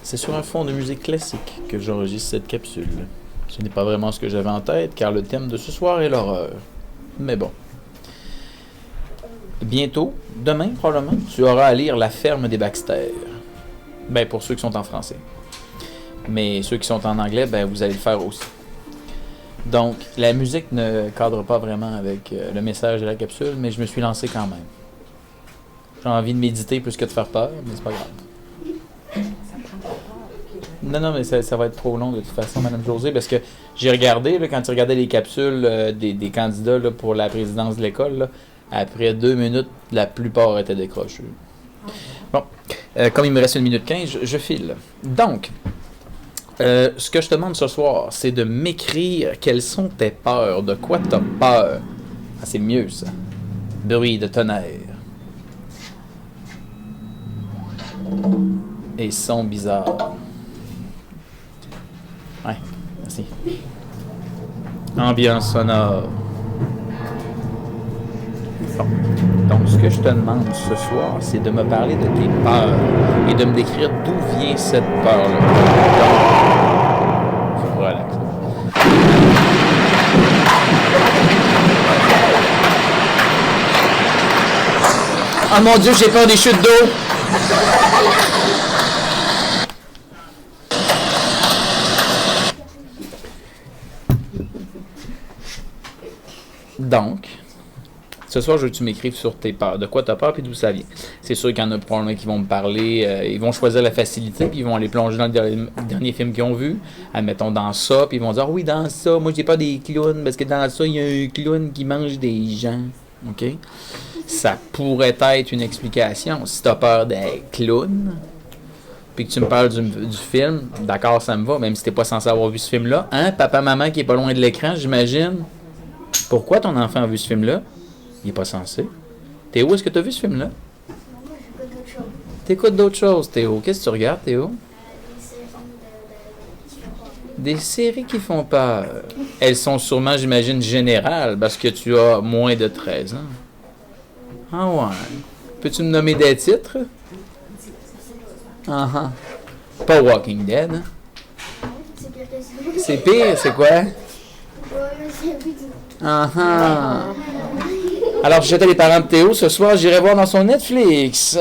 C'est sur un fond de musique classique que j'enregistre cette capsule. Ce n'est pas vraiment ce que j'avais en tête, car le thème de ce soir est l'horreur. Mais bon. Bientôt, demain probablement, tu auras à lire La ferme des Baxter. Ben, pour ceux qui sont en français. Mais ceux qui sont en anglais, ben, vous allez le faire aussi. Donc, la musique ne cadre pas vraiment avec le message de la capsule, mais je me suis lancé quand même. J'ai envie de méditer plus que de faire peur, mais c'est pas grave. Non, mais ça va être trop long de toute façon, Mme José, parce que j'ai regardé, là, quand tu regardais les capsules des candidats là, pour la présidence de l'école, là, après 2 minutes, la plupart étaient décrochés. Bon, comme il me reste 1 minute 15, je file. Donc, ce que je te demande ce soir, c'est de m'écrire quelles sont tes peurs, de quoi tu as peur. Ah, c'est mieux ça. Bruit de tonnerre. Et son bizarre. Ouais, merci. Ambiance sonore. Bon. Donc, ce que je te demande ce soir, c'est de me parler de tes peurs et de me décrire d'où vient cette peur-là. Donc, voilà. Oh mon Dieu, j'ai peur des chutes d'eau! Donc, ce soir, je veux que tu m'écrives sur tes peurs. De quoi tu as peur et d'où ça vient. C'est sûr qu'il y en a probablement qui vont me parler. Ils vont choisir la facilité puis ils vont aller plonger dans le dernier film qu'ils ont vu. Admettons dans ça, puis ils vont dire ah oui, dans ça, moi j'ai peur des clowns parce que dans ça, il y a un clown qui mange des gens. OK? Ça pourrait être une explication. Si tu as peur des clowns, puis que tu me parles du film, d'accord, ça me va, même si tu n'es pas censé avoir vu ce film-là. Hein, papa, maman qui est pas loin de l'écran, j'imagine. Pourquoi ton enfant a vu ce film-là? Il est pas censé. Théo, est-ce que tu as vu ce film-là? T'écoutes d'autres choses, Théo. Qu'est-ce que tu regardes, Théo? Des séries qui font peur. Elles sont sûrement, j'imagine, générales, parce que tu as moins de 13 ans. Ah ouais. Peux-tu me nommer des titres? Pas Walking Dead. Hein? C'est pire, c'est quoi? Alors, j'étais les parents de Théo. Ce soir, j'irai voir dans son Netflix.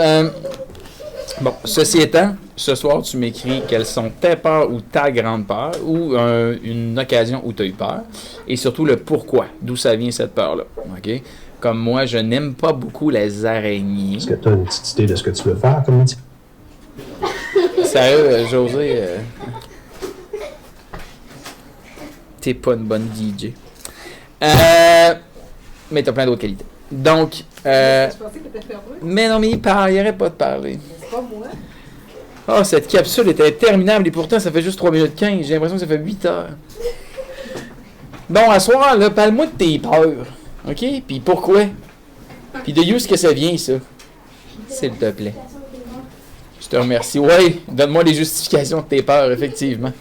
Bon, ceci étant, ce soir, tu m'écris quelles sont tes peurs ou ta grande peur ou une occasion où tu as eu peur. Et surtout, le pourquoi. D'où ça vient cette peur-là. OK? Comme moi, je n'aime pas beaucoup les araignées. Est-ce que tu as une petite idée de ce que tu veux faire comme métier? Sérieux, José, t'es pas une bonne DJ. Mais t'as plein d'autres qualités. Donc, Je pensais que t'étais fermé. mais non, mais il arrête pas de parler. C'est pas moi. Oh, cette capsule était interminable et pourtant, ça fait juste 3 minutes 15. J'ai l'impression que ça fait 8 heures. Bon, à soir, là, parle-moi de tes peurs. OK? Puis pourquoi? Puis de où est-ce que ça vient, ça? S'il te plaît. Je te remercie. Oui, donne-moi les justifications de tes peurs, effectivement.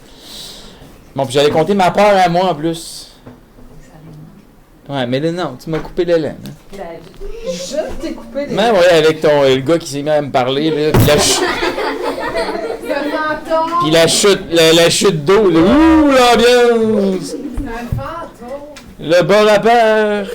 Bon, puis j'allais compter ma peur à moi, en plus. Ouais, mais là, non, tu m'as coupé l'élan. Hein? Je t'ai coupé les... Mais ouais, avec le gars qui s'est mis à me parler, là, puis la chute d'eau, là. Ouh, l'ambiance! C'est un fantôme! Le bar à peur!